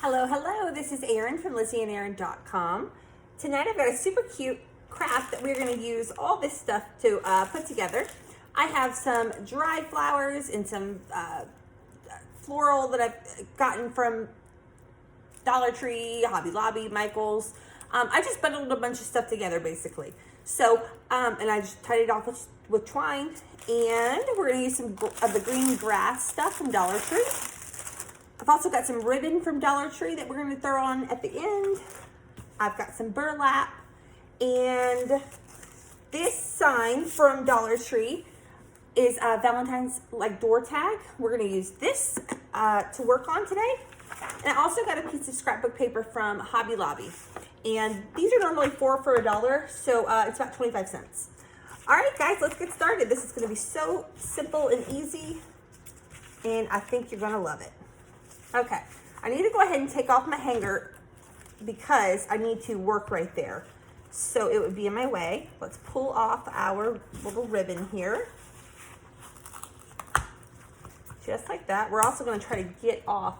Hello, hello, this is Erin from LizzieandErin.com. Tonight I've got a super cute craft that we're going to use all this stuff to put together. I have some dried flowers and some floral that I've gotten from Dollar Tree, Hobby Lobby, Michael's. I just bundled a bunch of stuff together basically. So, and I just tied it off with twine, and we're going to use some of the green grass stuff from Dollar Tree. I've also got some ribbon from Dollar Tree that we're going to throw on at the end. I've got some burlap, and this sign from Dollar Tree is Valentines Door Tag. We're going to use this to work on today. And I also got a piece of scrapbook paper from Hobby Lobby. And these are normally $4 for $1, so it's about 25 cents. All right, guys, let's get started. This is going to be so simple and easy, and I think you're going to love it. Okay, I need to go ahead and take off my hanger because I need to work right there. So it would be in my way. Let's pull off our little ribbon here. Just like that. We're also going to try to get off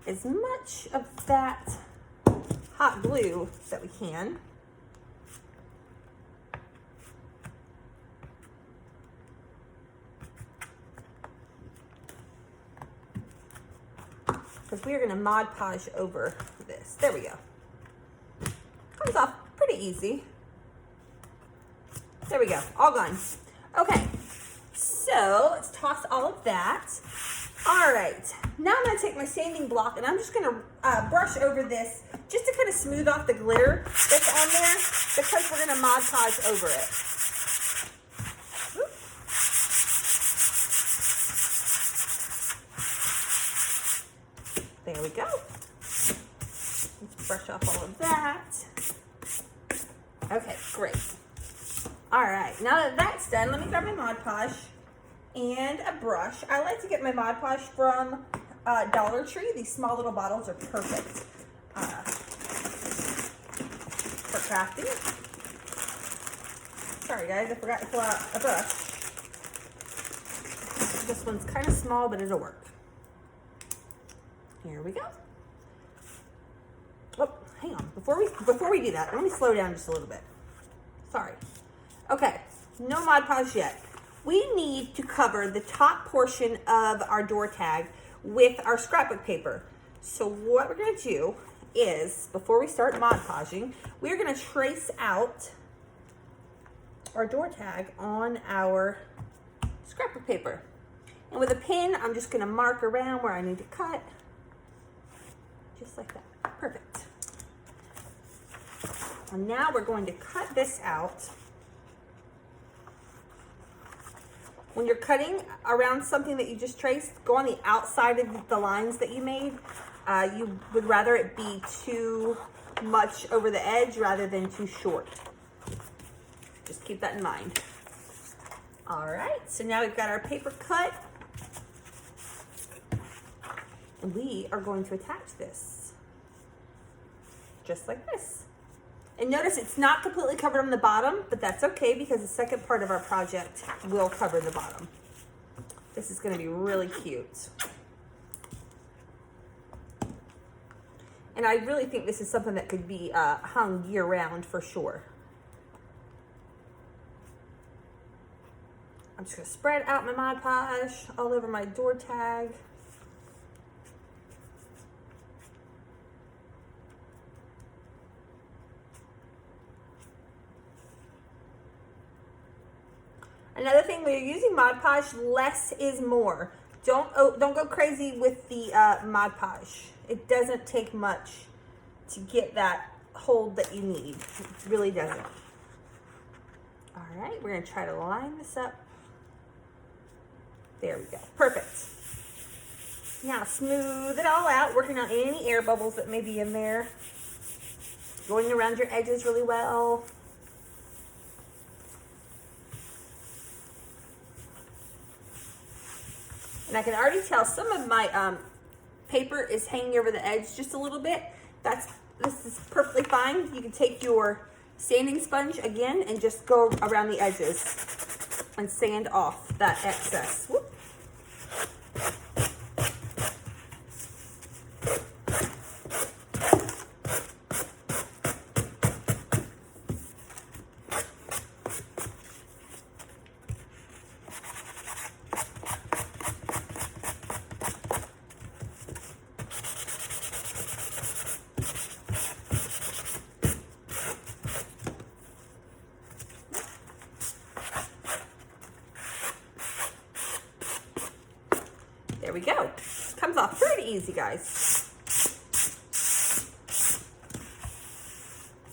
as much of that hot glue that we can. Because we are going to Mod Podge over this. There we go. Comes off pretty easy. There we go. All gone. Okay. So let's toss all of that. All right. Now I'm going to take my sanding block and I'm just going to brush over this just to kind of smooth off the glitter that's on there because we're going to Mod Podge over it. There we go. Let's brush off all of that. Okay, great. All right, now that that's done, let me grab my Mod Podge and a brush. I like to get my Mod Podge from Dollar Tree. These small little bottles are perfect for crafting. Sorry guys, I forgot to pull out a brush. This one's kind of small, but it'll work. Here we go. Oh, hang on. Before we do that, let me slow down just a little bit. Sorry. Okay, no Mod Podge yet. We need to cover the top portion of our door tag with our scrapbook paper. So what we're going to do is, before we start Mod Podging, we're going to trace out our door tag on our scrapbook paper. And with a pin, I'm just going to mark around where I need to cut. Just like that. Perfect. And now we're going to cut this out. When you're cutting around something that you just traced, go on the outside of the lines that you made. You would rather it be too much over the edge rather than too short. Just keep that in mind. All right, so now we've got our paper cut. And we are going to attach this just like this. And notice it's not completely covered on the bottom, but that's okay because the second part of our project will cover the bottom. This is going to be really cute. And I really think this is something that could be hung year-round for sure. I'm just going to spread out my Mod Podge all over my door tag. Another thing, when you're using Mod Podge, less is more. Don't go crazy with the Mod Podge. It doesn't take much to get that hold that you need. It really doesn't. All right, we're going to try to line this up. There we go. Perfect. Now smooth it all out, working on any air bubbles that may be in there. Going around your edges really well. And I can already tell some of my paper is hanging over the edge just a little bit. This is perfectly fine. You can take your sanding sponge again and just go around the edges and sand off that excess. Whoop. easy, guys.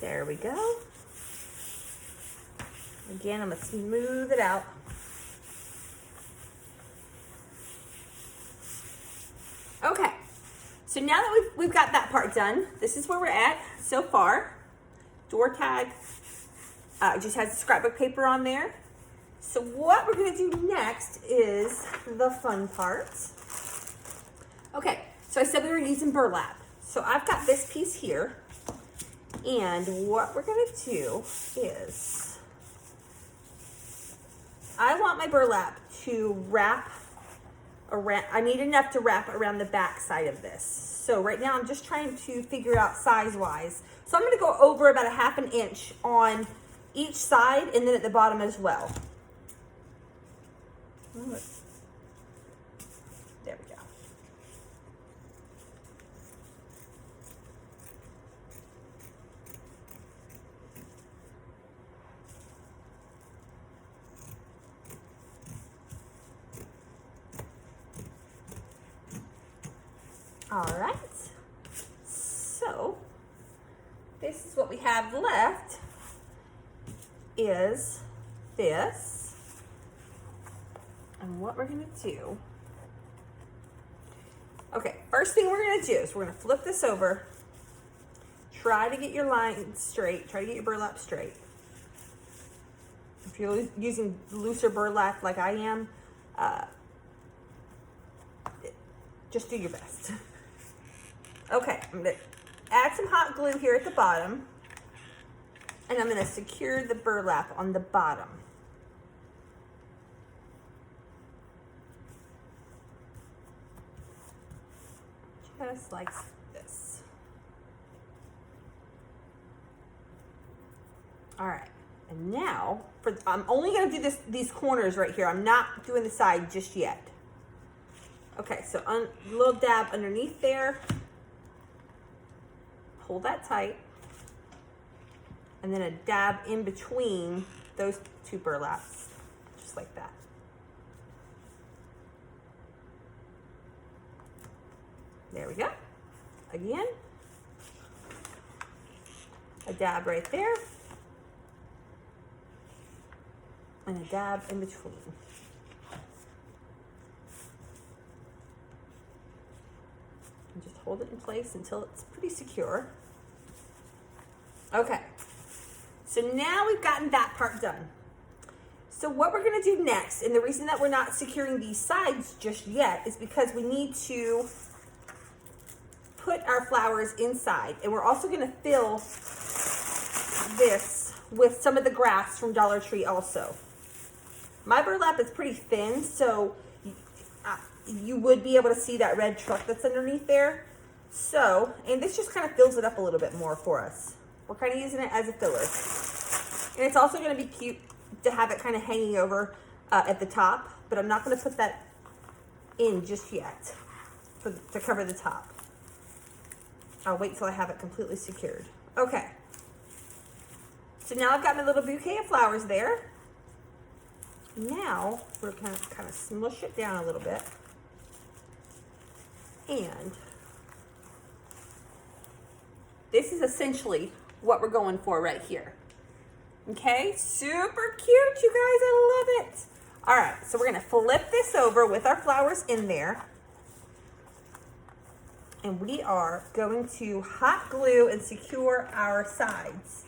There we go. Again, I'm going to smooth it out. Okay, so now that we've got that part done, this is where we're at so far. Door tag just has the scrapbook paper on there. So what we're going to do next is the fun part. Okay, so I said we were using burlap. So I've got this piece here, and what we're going to do is I want my burlap to wrap around. I need enough to wrap around the back side of this. So right now I'm just trying to figure out size-wise. So I'm going to go over about a ½ inch on each side and then at the bottom as well. There we go. All right. So this is what we have left is this. And what we're going to do, okay, first thing we're going to do is we're going to flip this over, try to get your line straight, try to get your burlap straight. If you're using looser burlap like I am, just do your best. Okay, I'm going to add some hot glue here at the bottom, and I'm going to secure the burlap on the bottom. Just like this. All right, and now I'm only going to do these corners right here. I'm not doing the side just yet. Okay, so a little dab underneath there. Hold that tight, and then a dab in between those two burlaps, just like that. There we go. Again, a dab right there, and a dab in between. And just hold it in place until it's pretty secure. Okay, so now we've gotten that part done. So what we're gonna do next, and the reason that we're not securing these sides just yet is because we need to put our flowers inside, and we're also going to fill this with some of the grass from Dollar Tree also. My burlap is pretty thin, so you would be able to see that red truck that's underneath there. So, and this just kind of fills it up a little bit more for us. We're kind of using it as a filler. And it's also going to be cute to have it kind of hanging over at the top, but I'm not going to put that in just yet to cover the top. I'll wait till I have it completely secured. Okay. So now I've got my little bouquet of flowers there. Now we're going to kind of smush it down a little bit. And this is essentially what we're going for right here. Okay, super cute, you guys, I love it. All right, so we're going to flip this over with our flowers in there. And we are going to hot glue and secure our sides.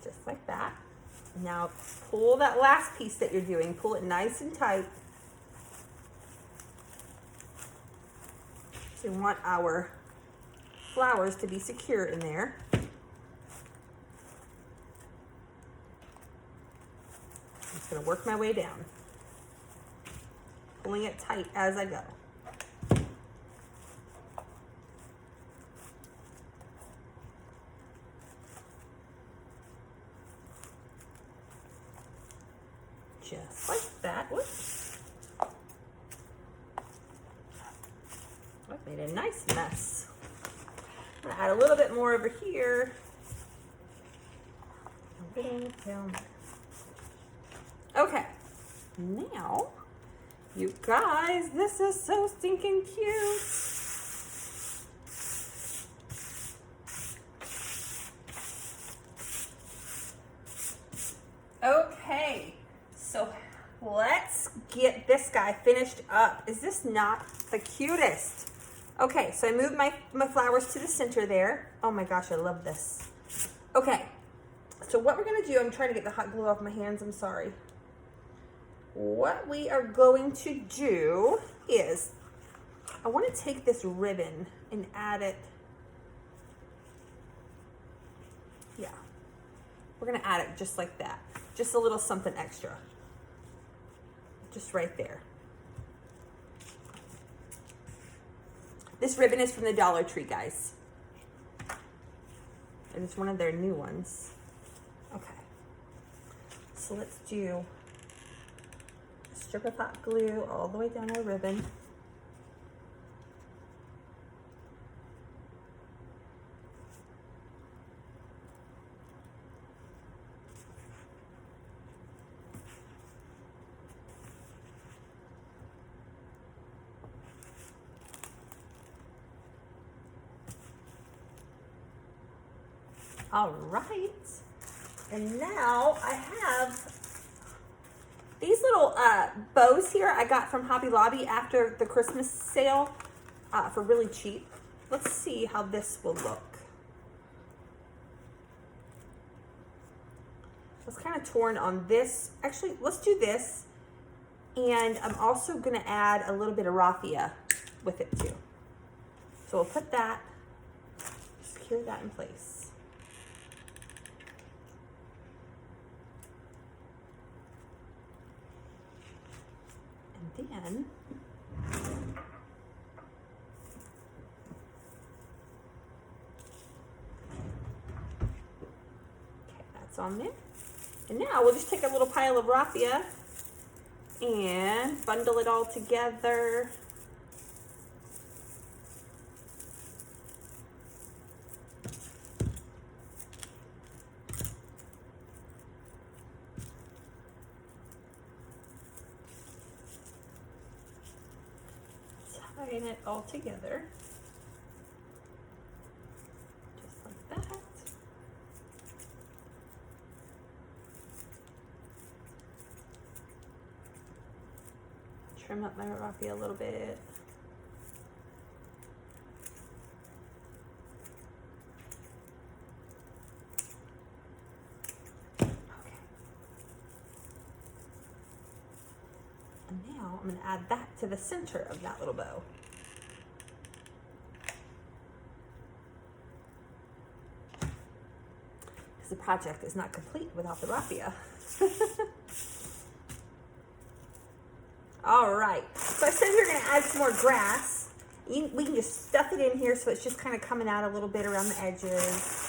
Just like that. Now pull that last piece that you're doing, pull it nice and tight. We want our flowers to be secure in there. I'm just going to work my way down, pulling it tight as I go. Just like that. Whoops. Made a nice mess. I'm gonna add a little bit more over here. A little down there. Okay, now, you guys, this is so stinking cute. Okay, so let's get this guy finished up. Is this not the cutest? Okay, so I moved my flowers to the center there. Oh my gosh, I love this. Okay, so what we're gonna do, I'm trying to get the hot glue off my hands, I'm sorry. What we are going to do is, I wanna take this ribbon and add it, yeah. We're gonna add it just like that. Just a little something extra. Just right there. This ribbon is from the Dollar Tree, guys. And it's one of their new ones. Okay. So let's do a strip of hot glue all the way down our ribbon. All right, and now I have these little bows here I got from Hobby Lobby after the Christmas sale for really cheap. Let's see how this will look. I was kind of torn on this. Actually, let's do this. And I'm also gonna add a little bit of raffia with it too. So we'll put that, secure that in place. Then okay, that's on there. And now we'll just take a little pile of raffia and bundle it all together. Tying it all together, just like that. Trim up my raffia a little bit. Okay. And now I'm going to add that to the center of that little bow. The project is not complete without the raffia. All right, so I said we were gonna add some more grass. We can just stuff it in here so it's just kind of coming out a little bit around the edges.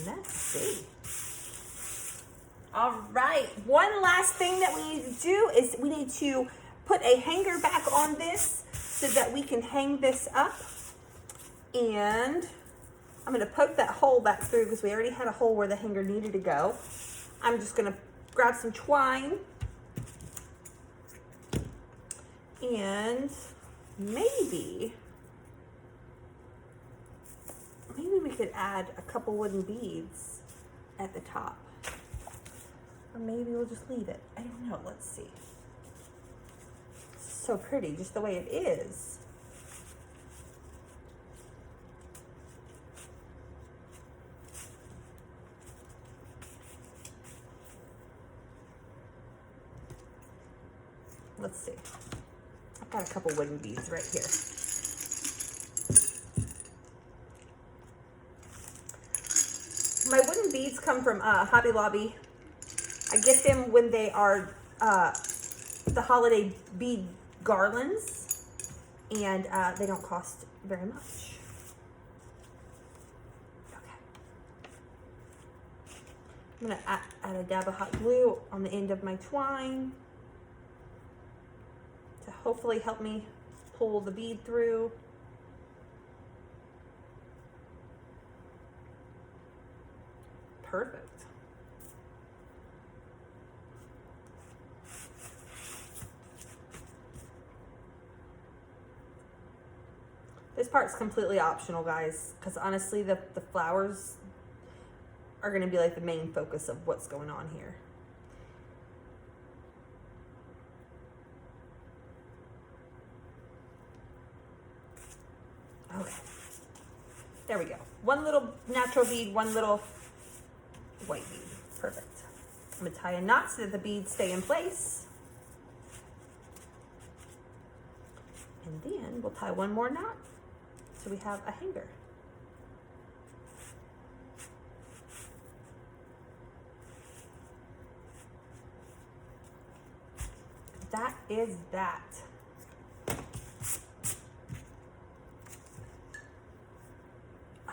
Messy. All right, one last thing that we need to do is we need to put a hanger back on this so that we can hang this up. And I'm going to poke that hole back through because we already had a hole where the hanger needed to go. I'm just going to grab some twine and maybe we could add a couple wooden beads at the top. Or maybe we'll just leave it. I don't know. Let's see. It's so pretty, just the way it is. Let's see. I've got a couple wooden beads right here. My wooden beads come from Hobby Lobby. I get them when they are the holiday bead garlands. and they don't cost very much. Okay. I'm gonna add a dab of hot glue on the end of my twine to hopefully help me pull the bead through. Perfect. This part's completely optional, guys, because honestly, the flowers are going to be like the main focus of what's going on here. Okay. There we go. One little natural bead, one little white bead. Perfect. I'm going to tie a knot so that the beads stay in place. And then we'll tie one more knot so we have a hanger. That is that.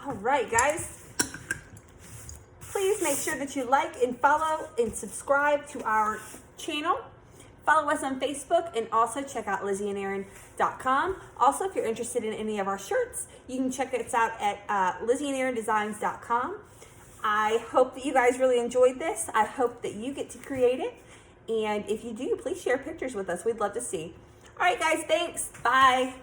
All right, guys. Please make sure that you like and follow and subscribe to our channel. Follow us on Facebook and also check out lizzieandaaron.com. Also, if you're interested in any of our shirts, you can check us out at lizzieandaarondesigns.com. I hope that you guys really enjoyed this. I hope that you get to create it. And if you do, please share pictures with us. We'd love to see. All right, guys, thanks. Bye.